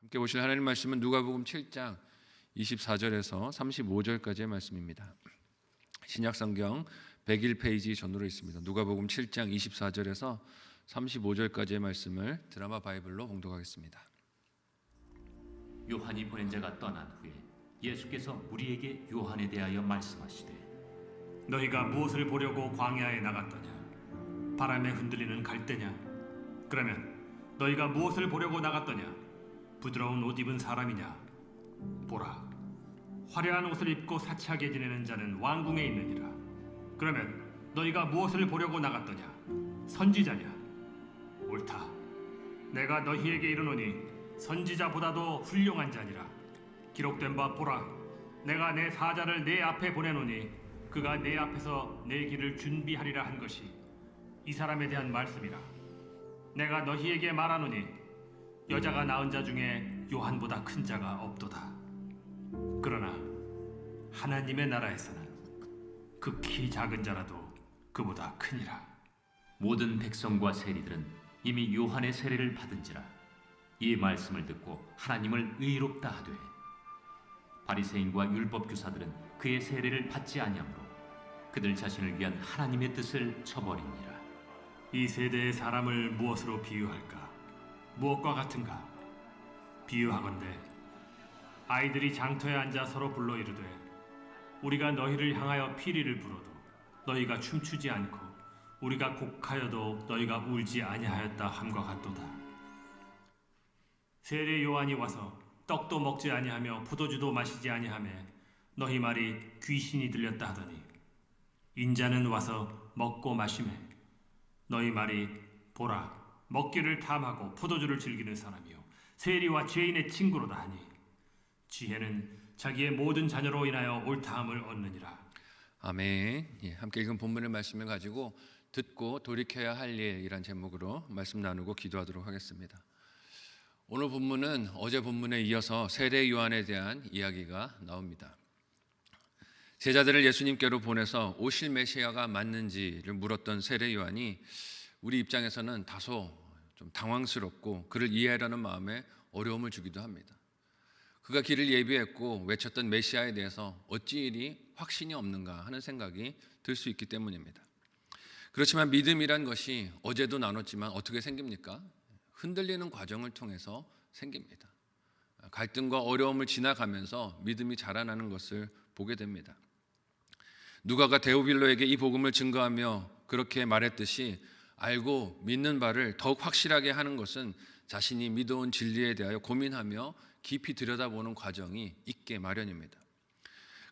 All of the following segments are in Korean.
함께 보실 하나님 말씀은 누가복음 7장 24절에서 35절까지의 말씀입니다. 신약성경 101페이지 전으로 있습니다. 누가복음 7장 24절에서 35절까지의 말씀을 드라마 바이블로 봉독하겠습니다. 요한이 보낸 자가 떠난 후에 예수께서 무리에게 요한에 대하여 말씀하시되 너희가 무엇을 보려고 광야에 나갔더냐? 바람에 흔들리는 갈대냐? 그러면 너희가 무엇을 보려고 나갔더냐? 부드러운 옷 입은 사람이냐? 보라, 화려한 옷을 입고 사치하게 지내는 자는 왕궁에 있느니라. 그러면 너희가 무엇을 보려고 나갔더냐? 선지자냐? 옳다. 내가 너희에게 이르노니 선지자보다도 훌륭한 자니라. 기록된 바 보라, 내가 내 사자를 내 앞에 보내노니 그가 내 앞에서 내 길을 준비하리라 한 것이 이 사람에 대한 말씀이라. 내가 너희에게 말하노니 여자가 낳은 자 중에 요한보다 큰 자가 없도다. 그러나 하나님의 나라에서는 극히 작은 자라도 그보다 크니라. 모든 백성과 세리들은 이미 요한의 세례를 받은지라. 이 말씀을 듣고 하나님을 의롭다 하되 바리새인과 율법교사들은 그의 세례를 받지 아니하므로 그들 자신을 위한 하나님의 뜻을 저버리니라. 이 세대의 사람을 무엇으로 비유할까? 무엇과 같은가? 비유하건대 아이들이 장터에 앉아 서로 불러 이르되 우리가 너희를 향하여 피리를 불어도 너희가 춤추지 않고 우리가 곡하여도 너희가 울지 아니하였다 함과 같도다. 세례 요한이 와서 떡도 먹지 아니하며 포도주도 마시지 아니하며 너희 말이 귀신이 들렸다 하더니 인자는 와서 먹고 마시매 너희 말이 보라, 먹기를 탐하고 포도주를 즐기는 사람이요 세리와 죄인의 친구로다 하니 지혜는 자기의 모든 자녀로 인하여 옳다함을 얻느니라. 아멘. 함께 읽은 본문의 말씀을 가지고 듣고 돌이켜야 할 일이란 제목으로 말씀 나누고 기도하도록 하겠습니다. 오늘 본문은 어제 본문에 이어서 세례 요한에 대한 이야기가 나옵니다. 제자들을 예수님께로 보내서 오실 메시아가 맞는지를 물었던 세례 요한이 우리 입장에서는 다소 좀 당황스럽고 그를 이해하려는 마음에 어려움을 주기도 합니다. 그가 길을 예비했고 외쳤던 메시아에 대해서 어찌 이리 확신이 없는가 하는 생각이 들 수 있기 때문입니다. 그렇지만 믿음이란 것이 어제도 나눴지만 어떻게 생깁니까? 흔들리는 과정을 통해서 생깁니다. 갈등과 어려움을 지나가면서 믿음이 자라나는 것을 보게 됩니다. 누가가 데오빌로에게 이 복음을 증거하며 그렇게 말했듯이 알고 믿는 바를 더욱 확실하게 하는 것은 자신이 믿어온 진리에 대하여 고민하며 깊이 들여다보는 과정이 있게 마련입니다.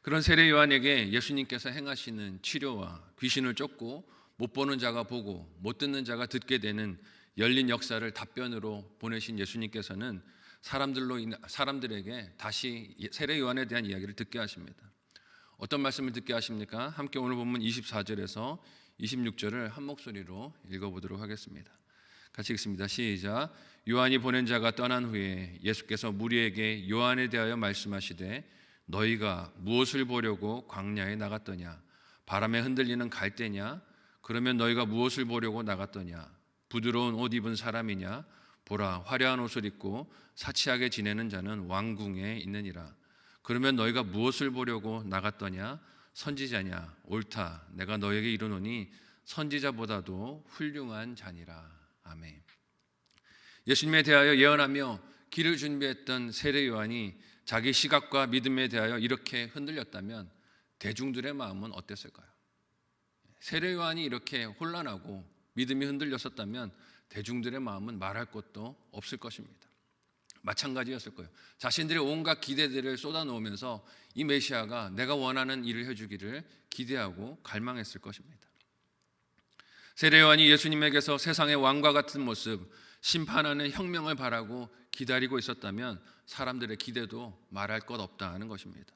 그런 세례 요한에게 예수님께서 행하시는 치료와 귀신을 쫓고 못 보는 자가 보고 못 듣는 자가 듣게 되는 열린 역사를 답변으로 보내신 예수님께서는 사람들에게 다시 세례 요한에 대한 이야기를 듣게 하십니다. 어떤 말씀을 듣게 하십니까? 함께 오늘 본문 24절에서 26절을 한 목소리로 읽어보도록 하겠습니다. 같이 읽습니다. 시작. 요한이 보낸 자가 떠난 후에 예수께서 무리에게 요한에 대하여 말씀하시되 너희가 무엇을 보려고 광야에 나갔더냐? 바람에 흔들리는 갈대냐? 그러면 너희가 무엇을 보려고 나갔더냐? 부드러운 옷 입은 사람이냐? 보라, 화려한 옷을 입고 사치하게 지내는 자는 왕궁에 있느니라. 그러면 너희가 무엇을 보려고 나갔더냐? 선지자냐? 옳다. 내가 너에게 이르노니 선지자보다도 훌륭한 자니라. 아멘. 예수님에 대하여 예언하며 길을 준비했던 세례 요한이 자기 시각과 믿음에 대하여 이렇게 흔들렸다면 대중들의 마음은 어땠을까요? 세례 요한이 이렇게 혼란하고 믿음이 흔들렸었다면 대중들의 마음은 말할 것도 없을 것입니다. 마찬가지였을 거예요. 자신들의 온갖 기대들을 쏟아놓으면서 이 메시아가 내가 원하는 일을 해주기를 기대하고 갈망했을 것입니다. 세례 요한이 예수님에게서 세상의 왕과 같은 모습, 심판하는 혁명을 바라고 기다리고 있었다면 사람들의 기대도 말할 것 없다 하는 것입니다.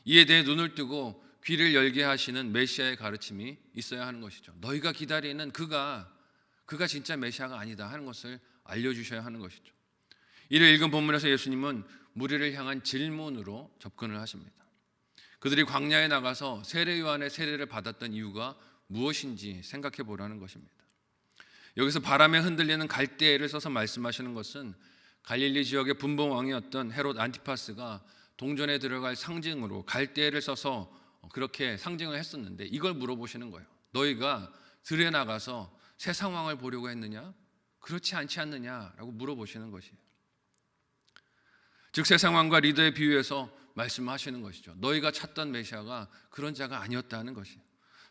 이에 대해 눈을 뜨고 귀를 열게 하시는 메시아의 가르침이 있어야 하는 것이죠. 너희가 기다리는 그가 진짜 메시아가 아니다 하는 것을 알려주셔야 하는 것이죠. 이를 읽은 본문에서 예수님은 무리를 향한 질문으로 접근을 하십니다. 그들이 광야에 나가서 세례 요한의 세례를 받았던 이유가 무엇인지 생각해 보라는 것입니다. 여기서 바람에 흔들리는 갈대를 써서 말씀하시는 것은 갈릴리 지역의 분봉 왕이었던 헤롯 안티파스가 동전에 들어갈 상징으로 갈대를 써서 그렇게 상징을 했었는데 이걸 물어보시는 거예요. 너희가 들에 나가서 새 상황을 보려고 했느냐? 그렇지 않지 않느냐라고 물어보시는 것이에요. 즉 새 상황과 리더의 비유에서 말씀하시는 것이죠. 너희가 찾던 메시아가 그런 자가 아니었다는 것이에요.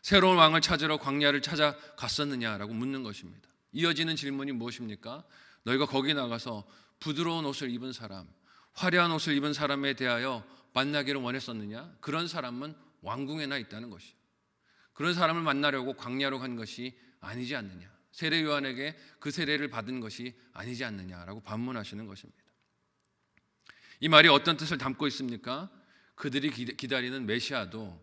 새로운 왕을 찾으러 광야를 찾아갔었느냐라고 묻는 것입니다. 이어지는 질문이 무엇입니까? 너희가 거기 나가서 부드러운 옷을 입은 사람, 화려한 옷을 입은 사람에 대하여 만나기를 원했었느냐? 그런 사람은 왕궁에나 있다는 것이에요. 그런 사람을 만나려고 광야로 간 것이 아니지 않느냐? 세례 요한에게 그 세례를 받은 것이 아니지 않느냐라고 반문하시는 것입니다. 이 말이 어떤 뜻을 담고 있습니까? 그들이 기다리는 메시아도,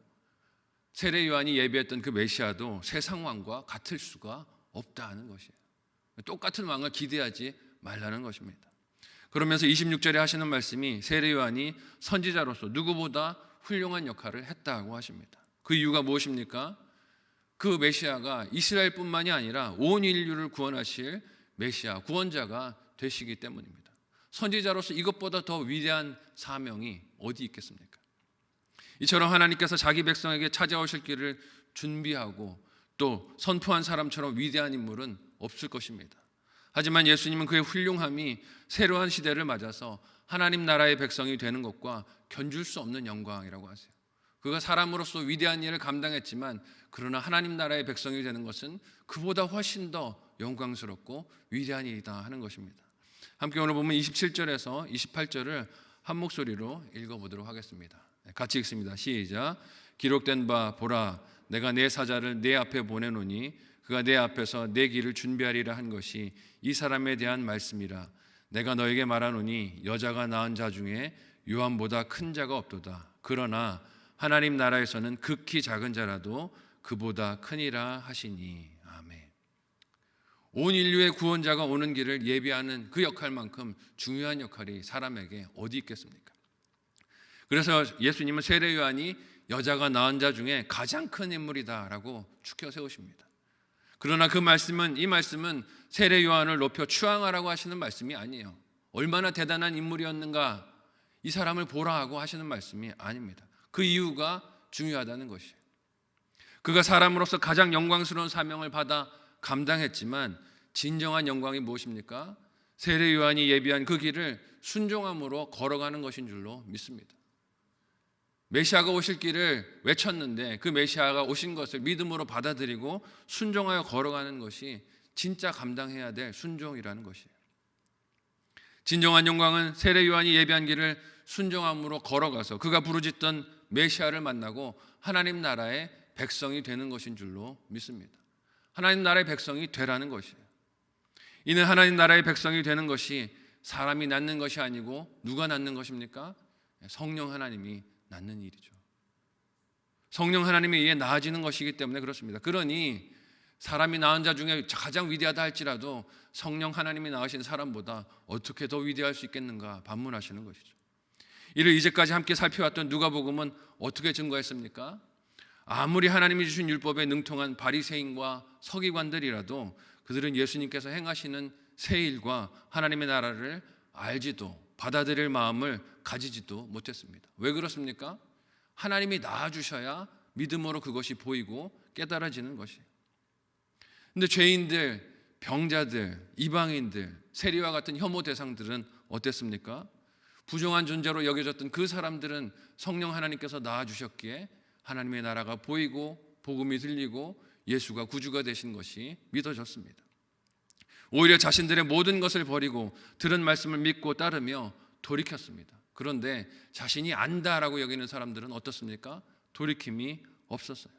세례 요한이 예비했던 그 메시아도 세상 왕과 같을 수가 없다는 것이에요. 똑같은 왕을 기대하지 말라는 것입니다. 그러면서 26절에 하시는 말씀이 세례 요한이 선지자로서 누구보다 훌륭한 역할을 했다고 하십니다. 그 이유가 무엇입니까? 그 메시아가 이스라엘뿐만이 아니라 온 인류를 구원하실 메시아, 구원자가 되시기 때문입니다. 선지자로서 이것보다 더 위대한 사명이 어디 있겠습니까? 이처럼 하나님께서 자기 백성에게 찾아오실 길을 준비하고 또 선포한 사람처럼 위대한 인물은 없을 것입니다. 하지만 예수님은 그의 훌륭함이 새로운 시대를 맞아서 하나님 나라의 백성이 되는 것과 견줄 수 없는 영광이라고 하세요. 그가 사람으로서 위대한 일을 감당했지만 그러나 하나님 나라의 백성이 되는 것은 그보다 훨씬 더 영광스럽고 위대한 일이다 하는 것입니다. 함께 오늘 보면 27절에서 28절을 한 목소리로 읽어보도록 하겠습니다. 같이 읽습니다. 시작. 기록된 바 보라, 내가 내 사자를 내 앞에 보내노니 그가 내 앞에서 내 길을 준비하리라 한 것이 이 사람에 대한 말씀이라. 내가 너에게 말하노니 여자가 낳은 자 중에 요한보다 큰 자가 없도다. 그러나 하나님 나라에서는 극히 작은 자라도 그보다 크니라 하시니. 아멘. 온 인류의 구원자가 오는 길을 예비하는 그 역할만큼 중요한 역할이 사람에게 어디 있겠습니까? 그래서 예수님은 세례 요한이 여자가 낳은 자 중에 가장 큰 인물이다라고 추켜 세우십니다. 그러나 이 말씀은 세례 요한을 높여 추앙하라고 하시는 말씀이 아니에요. 얼마나 대단한 인물이었는가 이 사람을 보라 하고 하시는 말씀이 아닙니다. 그 이유가 중요하다는 것이에요. 그가 사람으로서 가장 영광스러운 사명을 받아 감당했지만 진정한 영광이 무엇입니까? 세례 요한이 예비한 그 길을 순종함으로 걸어가는 것인 줄로 믿습니다. 메시아가 오실 길을 외쳤는데 그 메시아가 오신 것을 믿음으로 받아들이고 순종하여 걸어가는 것이 진짜 감당해야 될 순종이라는 것이에요. 진정한 영광은 세례 요한이 예비한 길을 순종함으로 걸어가서 그가 부르짖던 메시아를 만나고 하나님 나라의 백성이 되는 것인 줄로 믿습니다. 하나님 나라의 백성이 되라는 것이에요. 이는 하나님 나라의 백성이 되는 것이 사람이 낳는 것이 아니고 누가 낳는 것입니까? 성령 하나님이 낳는 일이죠. 성령 하나님에 의해 나아지는 것이기 때문에 그렇습니다. 그러니 사람이 낳은 자 중에 가장 위대하다 할지라도 성령 하나님이 낳으신 사람보다 어떻게 더 위대할 수 있겠는가 반문하시는 것이죠. 이를 이제까지 함께 살펴왔던 누가복음은 어떻게 증거했습니까? 아무리 하나님이 주신 율법에 능통한 바리새인과 서기관들이라도 그들은 예수님께서 행하시는 새 일과 하나님의 나라를 알지도 받아들일 마음을 가지지도 못했습니다. 왜 그렇습니까? 하나님이 낳아주셔야 믿음으로 그것이 보이고 깨달아지는 것이에요. 근데 죄인들, 병자들, 이방인들, 세리와 같은 혐오 대상들은 어땠습니까? 부정한 존재로 여겨졌던 그 사람들은 성령 하나님께서 낳아주셨기에 하나님의 나라가 보이고 복음이 들리고 예수가 구주가 되신 것이 믿어졌습니다. 오히려 자신들의 모든 것을 버리고 들은 말씀을 믿고 따르며 돌이켰습니다. 그런데 자신이 안다라고 여기는 사람들은 어떻습니까? 돌이킴이 없었어요.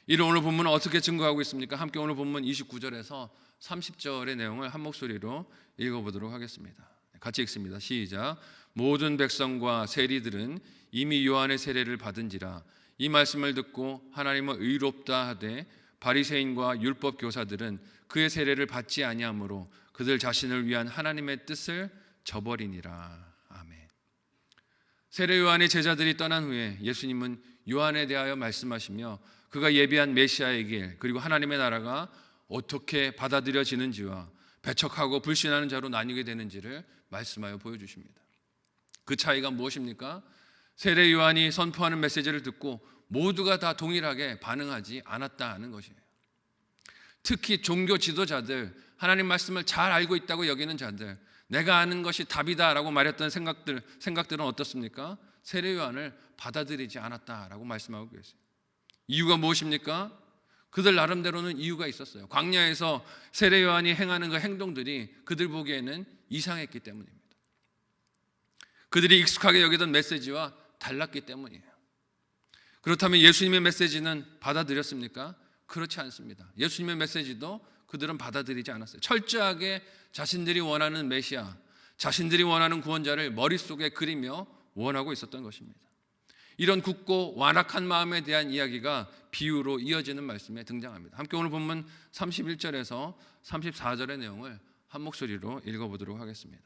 이를 오늘 본문은 어떻게 증거하고 있습니까? 함께 오늘 본문 29절에서 30절의 내용을 한 목소리로 읽어보도록 하겠습니다. 같이 읽습니다. 시작. 모든 백성과 세리들은 이미 요한의 세례를 받은지라 이 말씀을 듣고 하나님은 의롭다 하되 바리새인과 율법 교사들은 그의 세례를 받지 아니하므로 그들 자신을 위한 하나님의 뜻을 저버리니라. 아멘. 세례 요한의 제자들이 떠난 후에 예수님은 요한에 대하여 말씀하시며 그가 예비한 메시아의 길 그리고 하나님의 나라가 어떻게 받아들여지는지와 배척하고 불신하는 자로 나뉘게 되는지를 말씀하여 보여주십니다. 그 차이가 무엇입니까? 세례 요한이 선포하는 메시지를 듣고 모두가 다 동일하게 반응하지 않았다는 것이에요. 특히 종교 지도자들, 하나님 말씀을 잘 알고 있다고 여기는 자들, 내가 아는 것이 답이다라고 말했던 생각들은 어떻습니까? 세례 요한을 받아들이지 않았다라고 말씀하고 계세요. 이유가 무엇입니까? 그들 나름대로는 이유가 있었어요. 광야에서 세례 요한이 행하는 그 행동들이 그들 보기에는 이상했기 때문입니다. 그들이 익숙하게 여기던 메시지와 달랐기 때문이에요. 그렇다면 예수님의 메시지는 받아들였습니까? 그렇지 않습니다. 예수님의 메시지도 그들은 받아들이지 않았어요. 철저하게 자신들이 원하는 메시아, 자신들이 원하는 구원자를 머릿속에 그리며 원하고 있었던 것입니다. 이런 굳고 완악한 마음에 대한 이야기가 비유로 이어지는 말씀에 등장합니다. 함께 오늘 본문 31절에서 34절의 내용을 한 목소리로 읽어보도록 하겠습니다.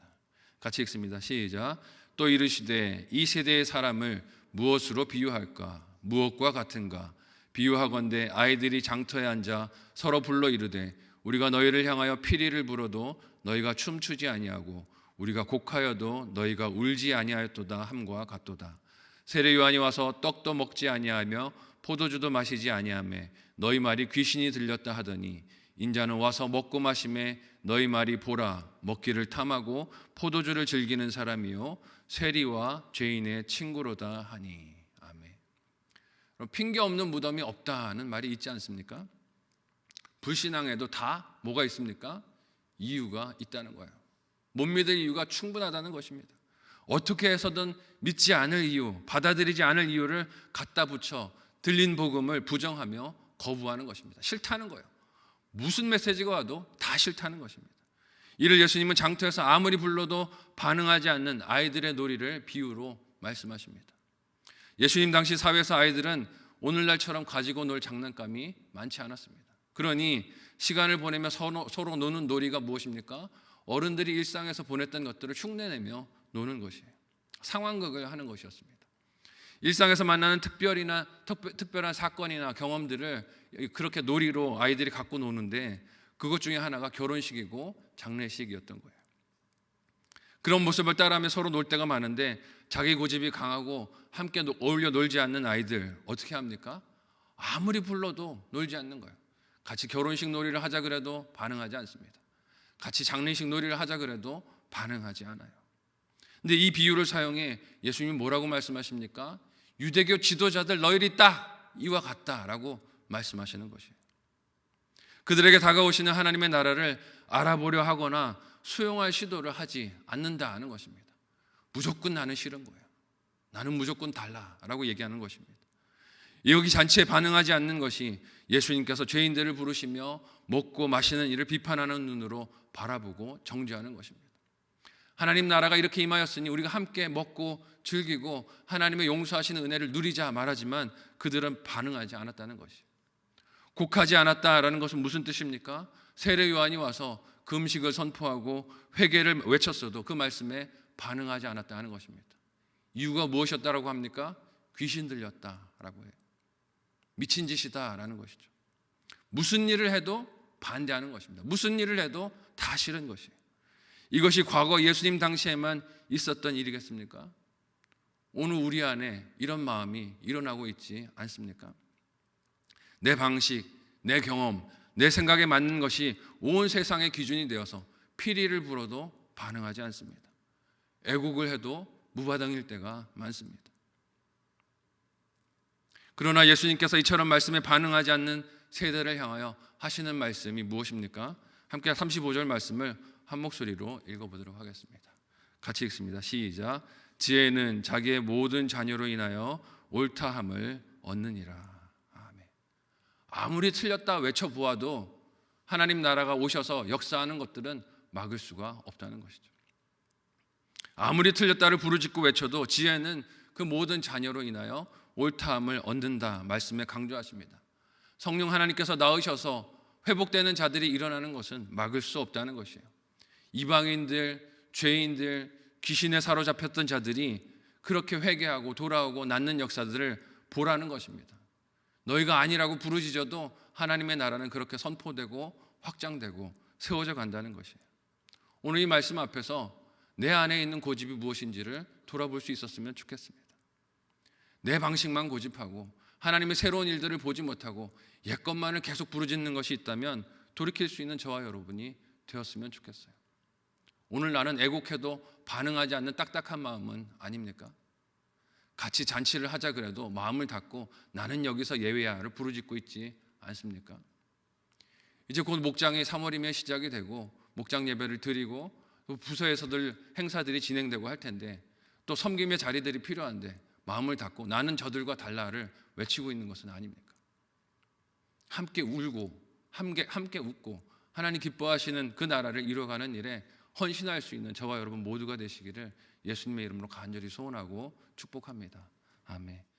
같이 읽습니다. 시작. 또 이르시되 이 세대의 사람을 무엇으로 비유할까? 무엇과 같은가? 비유하건대 아이들이 장터에 앉아 서로 불러 이르되 우리가 너희를 향하여 피리를 불어도 너희가 춤추지 아니하고 우리가 곡하여도 너희가 울지 아니하였도다 함과 같도다. 세례 요한이 와서 떡도 먹지 아니하며 포도주도 마시지 아니하며 너희 말이 귀신이 들렸다 하더니 인자는 와서 먹고 마심에 너희 말이 보라 먹기를 탐하고 포도주를 즐기는 사람이요 세리와 죄인의 친구로다 하니. 아멘. 그럼 핑계 없는 무덤이 없다는 말이 있지 않습니까? 불신앙에도 다 뭐가 있습니까? 이유가 있다는 거예요. 못 믿을 이유가 충분하다는 것입니다. 어떻게 해서든 믿지 않을 이유, 받아들이지 않을 이유를 갖다 붙여 들린 복음을 부정하며 거부하는 것입니다. 싫다는 거예요. 무슨 메시지가 와도 다 싫다는 것입니다. 이를 예수님은 장터에서 아무리 불러도 반응하지 않는 아이들의 놀이를 비유로 말씀하십니다. 예수님 당시 사회에서 아이들은 오늘날처럼 가지고 놀 장난감이 많지 않았습니다. 그러니 시간을 보내며 서로 노는 놀이가 무엇입니까? 어른들이 일상에서 보냈던 것들을 흉내내며 노는 것이에요. 상황극을 하는 것이었습니다. 일상에서 만나는 특별한 사건이나 경험들을 그렇게 놀이로 아이들이 갖고 노는데 그것 중에 하나가 결혼식이고 장례식이었던 거예요. 그런 모습을 따라하며 서로 놀 때가 많은데 자기 고집이 강하고 함께 어울려 놀지 않는 아이들 어떻게 합니까? 아무리 불러도 놀지 않는 거예요. 같이 결혼식 놀이를 하자 그래도 반응하지 않습니다. 같이 장례식 놀이를 하자 그래도 반응하지 않아요. 근데 이 비유를 사용해 예수님이 뭐라고 말씀하십니까? 유대교 지도자들 너희들이 딱 이와 같다라고 말씀하시는 것이에요. 그들에게 다가오시는 하나님의 나라를 알아보려 하거나 수용할 시도를 하지 않는다는 것입니다. 무조건 나는 싫은 거예요. 나는 무조건 달라라고 얘기하는 것입니다. 여기 잔치에 반응하지 않는 것이 예수님께서 죄인들을 부르시며 먹고 마시는 이를 비판하는 눈으로 바라보고 정죄하는 것입니다. 하나님 나라가 이렇게 임하였으니 우리가 함께 먹고 즐기고 하나님의 용서하시는 은혜를 누리자 말하지만 그들은 반응하지 않았다는 것이에요. 곡하지 않았다라는 것은 무슨 뜻입니까? 세례 요한이 와서 그 음식을 선포하고 회개를 외쳤어도 그 말씀에 반응하지 않았다 하는 것입니다. 이유가 무엇이었다라고 합니까? 귀신 들렸다라고 해요. 미친 짓이다라는 것이죠. 무슨 일을 해도 반대하는 것입니다. 무슨 일을 해도 다 싫은 것이에요. 이것이 과거 예수님 당시에만 있었던 일이겠습니까? 오늘 우리 안에 이런 마음이 일어나고 있지 않습니까? 내 방식, 내 경험, 내 생각에 맞는 것이 온 세상의 기준이 되어서 피리를 불어도 반응하지 않습니다. 애국을 해도 무바당일 때가 많습니다. 그러나 예수님께서 이처럼 말씀에 반응하지 않는 세대를 향하여 하시는 말씀이 무엇입니까? 함께 35절 말씀을 한 목소리로 읽어보도록 하겠습니다. 같이 읽습니다. 시작. 지혜는 자기의 모든 자녀로 인하여 옳다함을 얻느니라. 아멘. 아무리 틀렸다 외쳐보아도 하나님 나라가 오셔서 역사하는 것들은 막을 수가 없다는 것이죠. 아무리 틀렸다를 부르짖고 외쳐도 지혜는 그 모든 자녀로 인하여 옳다함을 얻는다 말씀에 강조하십니다. 성령 하나님께서 나으셔서 회복되는 자들이 일어나는 것은 막을 수 없다는 것이에요. 이방인들, 죄인들, 귀신에 사로잡혔던 자들이 그렇게 회개하고 돌아오고 낫는 역사들을 보라는 것입니다. 너희가 아니라고 부르짖어도 하나님의 나라는 그렇게 선포되고 확장되고 세워져 간다는 것이에요. 오늘 이 말씀 앞에서 내 안에 있는 고집이 무엇인지를 돌아볼 수 있었으면 좋겠습니다. 내 방식만 고집하고 하나님의 새로운 일들을 보지 못하고 옛것만을 계속 부르짖는 것이 있다면 돌이킬 수 있는 저와 여러분이 되었으면 좋겠어요. 오늘 나는 애곡해도 반응하지 않는 딱딱한 마음은 아닙니까? 같이 잔치를 하자 그래도 마음을 닫고 나는 여기서 예외야를 부르짖고 있지 않습니까? 이제 곧 목장이 3월이면 시작이 되고 목장 예배를 드리고 또 부서에서들 행사들이 진행되고 할 텐데 또 섬김의 자리들이 필요한데 마음을 닫고 나는 저들과 달라를 외치고 있는 것은 아닙니까? 함께 울고 함께 웃고 하나님 기뻐하시는 그 나라를 이루어가는 일에 헌신할 수 있는 저와 여러분 모두가 되시기를 예수님의 이름으로 간절히 소원하고 축복합니다. 아멘.